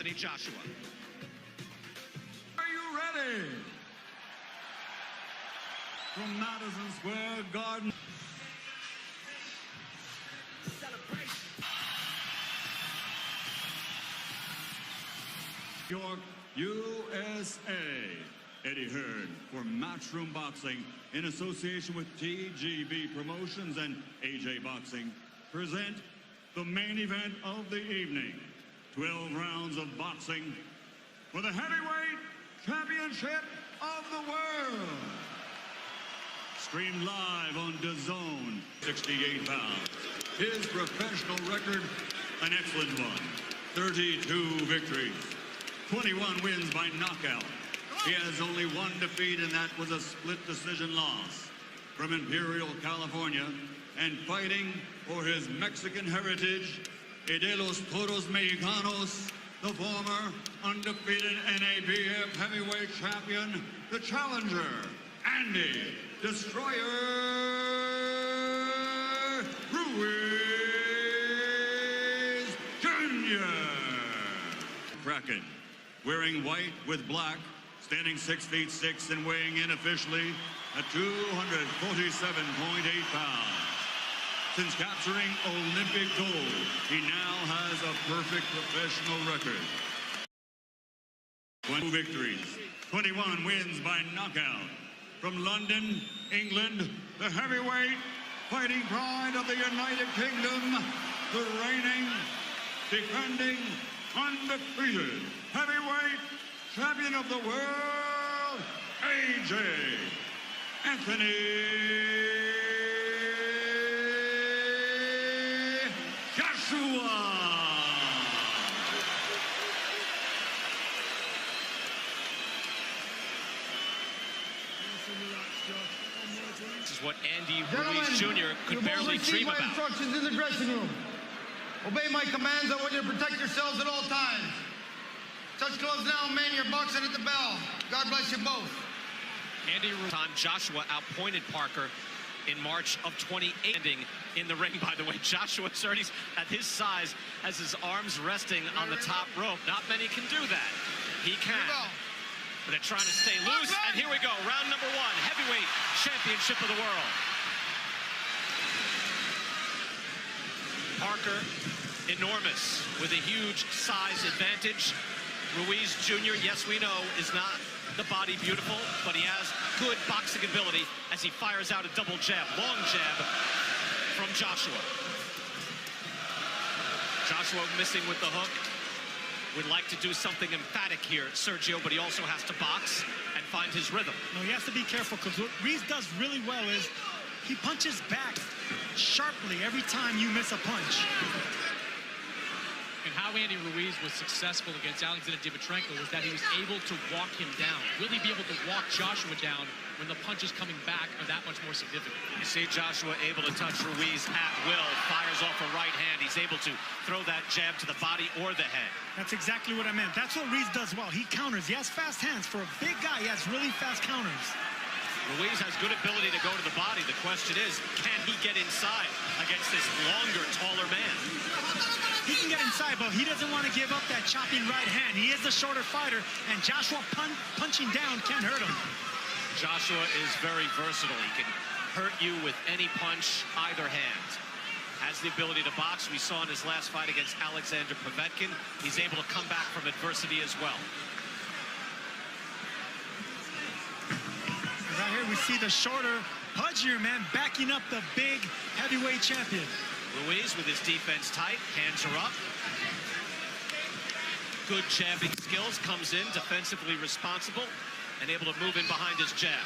Anthony Joshua. Are you ready? From Madison Square Garden. York, USA. Eddie Hearn for Matchroom Boxing in association with TGB Promotions and AJ Boxing present the main event of the evening. 12 rounds of boxing for the heavyweight championship of the world. Streamed live on DAZN, 68 pounds. His professional record, an excellent one. 32 victories, 21 wins by knockout. He has only one defeat, and that was a split decision loss. From Imperial, California, and fighting for his Mexican heritage, de los Toros Mexicanos, the former undefeated NABF heavyweight champion, the challenger, Andy Destroyer Ruiz Jr. Kraken, wearing white with black, standing 6 feet 6 and weighing in officially at 247.8 pounds. Since capturing Olympic gold, he now has a perfect professional record. 20 victories, 21 wins by knockout. From London, England, the heavyweight fighting pride of the United Kingdom, the reigning, defending, undefeated heavyweight champion of the world, AJ Anthony Joshua. This is what Andy Ruiz Jr. could barely dream about. Instructions in the dressing room. Obey my commands. I want you to protect yourselves at all times. Touch gloves now, men. You're boxing at the bell. God bless you both. Andy Ruiz, Joshua outpointed Parker in March of 2018 in the ring. By the way, Joshua already at his size has his arms resting on the top rope. Not many can do that. He can. But they're trying to stay loose. And here we go. Round number 1, heavyweight championship of the world. Parker, enormous, with a huge size advantage. Ruiz Jr., yes, we know, is not the body beautiful, but he has good boxing ability as he fires out a double jab, long jab from Joshua. Joshua missing with the hook. Would like to do something emphatic here, Sergio, but he also has to box and find his rhythm. No, he has to be careful, because what Ruiz does really well is he punches back sharply every time you miss a punch. And how Andy Ruiz was successful against Alexander Dimitrenko was that he was able to walk him down. Really be able to walk Joshua down when the punches coming back are that much more significant. You see Joshua able to touch Ruiz at will, fires off a right hand. He's able to throw that jab to the body or the head. That's exactly what I meant. That's what Ruiz does well. He counters. He has fast hands. For a big guy, he has really fast counters. Ruiz has good ability to go to the body. The question is, can he get inside against this longer, taller man? He can get inside, but he doesn't want to give up that chopping right hand. He is the shorter fighter, and Joshua punching down can't hurt him. Joshua is very versatile. He can hurt you with any punch, either hand. Has the ability to box. We saw in his last fight against Alexander Povetkin. He's able to come back from adversity as well. Right here, we see the shorter, pudgier man backing up the big heavyweight champion. Ruiz with his defense tight, hands are up. Good jabbing skills, comes in defensively responsible and able to move in behind his jab.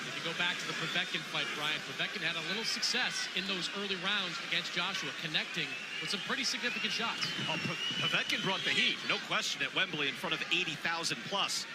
If you go back to the Povetkin fight, Brian, Povetkin had a little success in those early rounds against Joshua, connecting with some pretty significant shots. Oh, Povetkin brought the heat, no question, at Wembley in front of 80,000 plus.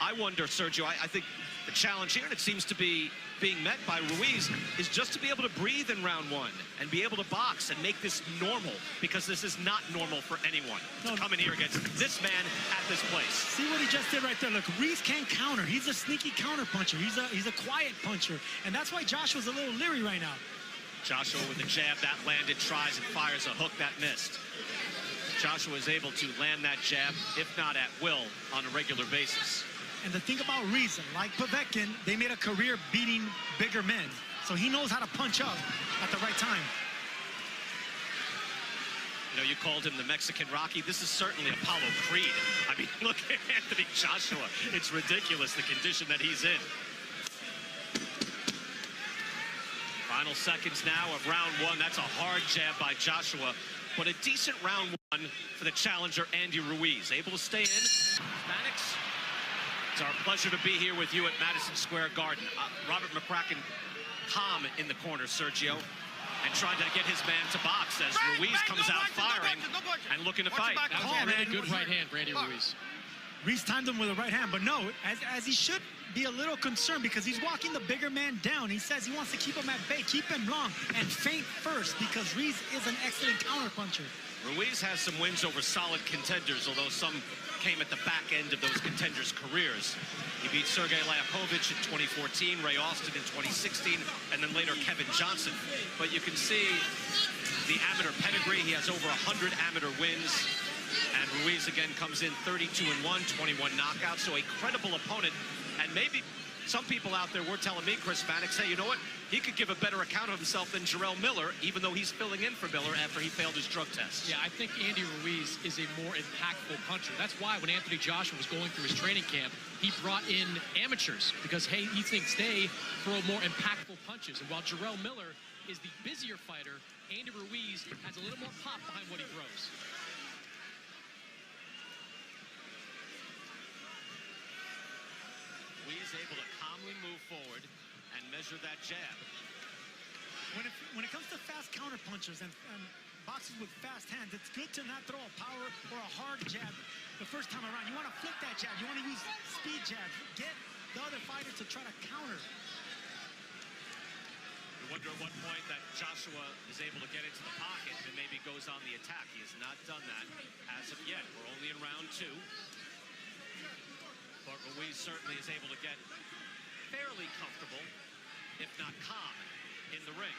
I wonder, Sergio, I think the challenge here, and it seems to be being met by Ruiz, is just to be able to breathe in round 1 and be able to box and make this normal, because this is not normal for anyone to come in here against this man at this place. See what he just did right there. Look, Ruiz can't counter. He's a sneaky counter puncher. He's a quiet puncher, and that's why Joshua's a little leery right now. Joshua with a jab that landed, tries and fires a hook that missed. Joshua is able to land that jab, if not at will, on a regular basis. And the thing about Ruiz, like Povetkin, they made a career beating bigger men. So he knows how to punch up at the right time. You know, you called him the Mexican Rocky. This is certainly Apollo Creed. I mean, look at Anthony Joshua. It's ridiculous, the condition that he's in. Final seconds now of round one. That's a hard jab by Joshua, but a decent round one for the challenger, Andy Ruiz. Able to stay in. Hispanics, it's our pleasure to be here with you at Madison Square Garden. Robert McCracken calm in the corner, Sergio, and trying to get his man to box as Ruiz comes out firing and looking to fight. That was a really good right hand for Andy Ruiz. Ruiz timed him with a right hand, but no, as he should be a little concerned because he's walking the bigger man down. He says he wants to keep him at bay, keep him long, and feint first because Ruiz is an excellent counterpuncher. Ruiz has some wins over solid contenders, although some came at the back end of those contenders' careers. He beat Sergey Liakovich in 2014, Ray Austin in 2016, and then later Kevin Johnson. But you can see the amateur pedigree. He has over 100 amateur wins. And Ruiz again comes in 32-1, 21 knockouts, so a credible opponent. And maybe some people out there were telling me, Chris Mannix, hey, you know what? He could give a better account of himself than Jarrell Miller, even though he's filling in for Miller after he failed his drug test. Yeah, I think Andy Ruiz is a more impactful puncher. That's why when Anthony Joshua was going through his training camp, he brought in amateurs because, hey, he thinks they throw more impactful punches. And while Jarrell Miller is the busier fighter, Andy Ruiz has a little more pop behind what he throws. Ruiz able to calmly move forward and measure that jab. When it comes to fast counterpunchers and boxers with fast hands, it's good to not throw a power or a hard jab the first time around. You want to flip that jab. You want to use speed jabs. Get the other fighter to try to counter. You wonder at what point that Joshua is able to get into the pocket and maybe goes on the attack. He has not done that as of yet. We're only in round two. But Ruiz certainly is able to get fairly comfortable, if not calm, in the ring.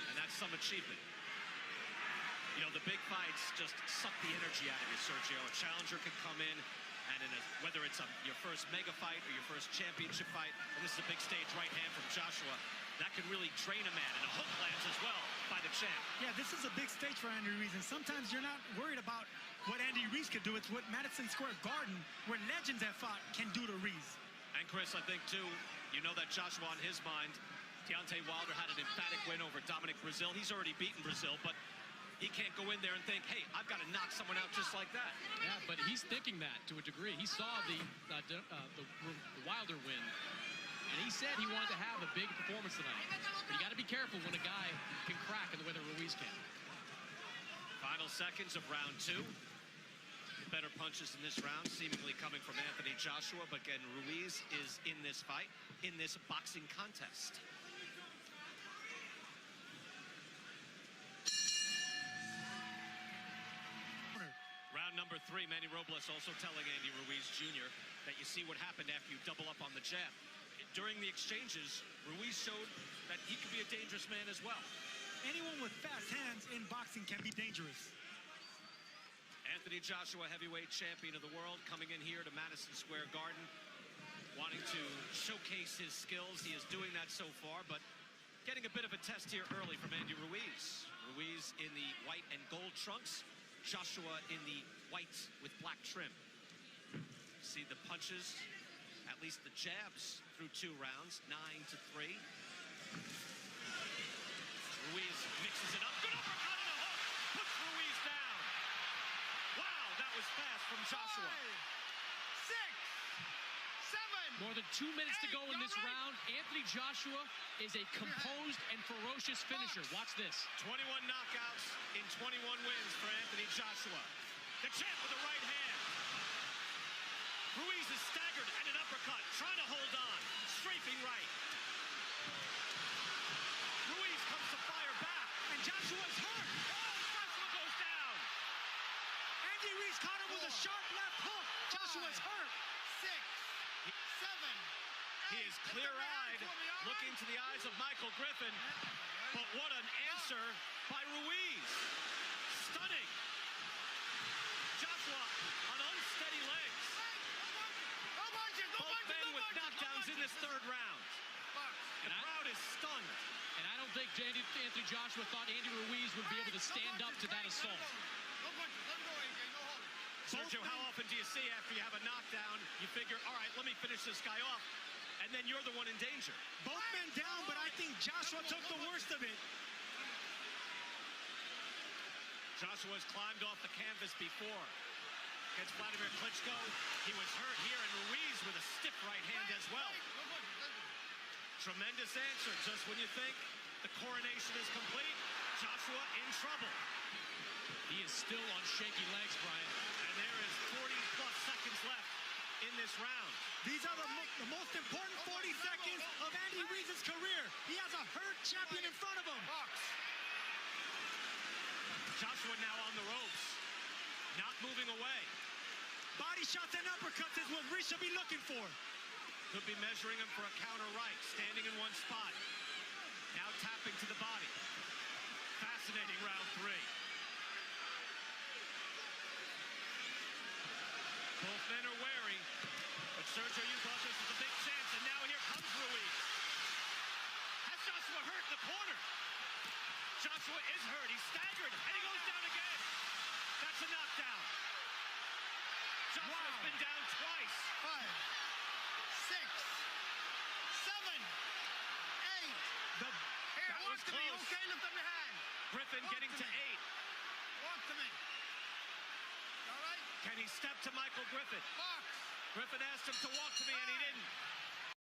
And that's some achievement. You know, the big fights just suck the energy out of you, Sergio. A challenger can come in, and whether it's your first mega fight or your first championship fight, and this is a big stage right hand from Joshua, that can really drain a man. And a hook lands as well by the champ. Yeah, this is a big stage for Andy Ruiz, and sometimes you're not worried about what Andy Ruiz could do. It's what Madison Square Garden, where legends have fought, can do to Ruiz. And Chris, I think too, you know that Joshua on his mind, Deontay Wilder had an emphatic win over Dominic Brazil. He's already beaten Brazil, but he can't go in there and think, hey, I've got to knock someone out just like that. Yeah, but he's thinking that to a degree. He saw the Wilder win, and he said he wanted to have a big performance tonight. But you got to be careful when a guy can crack in the way that Ruiz can. Final seconds of round two. Better punches in this round, seemingly coming from Anthony Joshua, but again, Ruiz is in this fight, in this boxing contest. Round number three, Manny Robles also telling Andy Ruiz Jr. that you see what happened after you double up on the jab. During the exchanges, Ruiz showed that he could be a dangerous man as well. Anyone with fast hands in boxing can be dangerous. Anthony Joshua, heavyweight champion of the world, coming in here to Madison Square Garden, wanting to showcase his skills. He is doing that so far, but getting a bit of a test here early from Andy Ruiz. Ruiz in the white and gold trunks, Joshua in the white with black trim. See the punches, at least the jabs through 2 rounds, 9-3. Ruiz mixes it up, good uppercut and a hook, puts Ruiz down. Wow, that was fast from Joshua. 5, 6, 7. More than 2 minutes to go in this round. Anthony Joshua is a composed and ferocious finisher. Watch this. 21 knockouts in 21 wins for Anthony Joshua. The champ with the right hand. Ruiz is staggered and an uppercut, trying to hold on. Strafing right. Ruiz comes to fire back. And Joshua's hurt. Joshua goes down. Andy Ruiz caught him with a sharp left hook. Joshua's hurt. 6, 7. He is clear-eyed, looking to the eyes of Michael Griffin. But what an answer by Ruiz. Stunning. Joshua on unsteady legs. Both men with knockdowns in this third round. The crowd is stunned. And I don't think Anthony Joshua thought Andy Ruiz would be able to stand up to that assault. Sergio, how often do you see after you have a knockdown, you figure, all right, let me finish this guy off, and then you're the one in danger? Both men down, but I think Joshua took the worst of it. Joshua's climbed off the canvas before. Against Vladimir Klitschko, he was hurt here, and Ruiz with a stiff right hand as well. Tremendous answer. Just when you think the coronation is complete, Joshua in trouble. He is still on shaky legs, Brian. And there is 40-plus seconds left in this round. These are the most important 40 seconds of Andy Ruiz's career. He has a hurt champion in front of him. Joshua now on the ropes, not moving away. Body shots and uppercuts is what Ruiz should be looking for. Could be measuring him for a counter right, standing in one spot. Now tapping to the body. Fascinating round three. Both men are wary, but Sergio, you thought this was a big chance, and now here comes Ruiz. Has Joshua hurt in the corner? Joshua is hurt. He's staggered, and he goes down again. That's a knockdown. Joshua's been down twice. 5, 6, 7, 8. That was close. Okay, lift up your hand. Griffin Walk getting to to me. 8. Walk to me. All right? Can he step to Michael Griffin? Box. Griffin asked him to walk to me, and he didn't.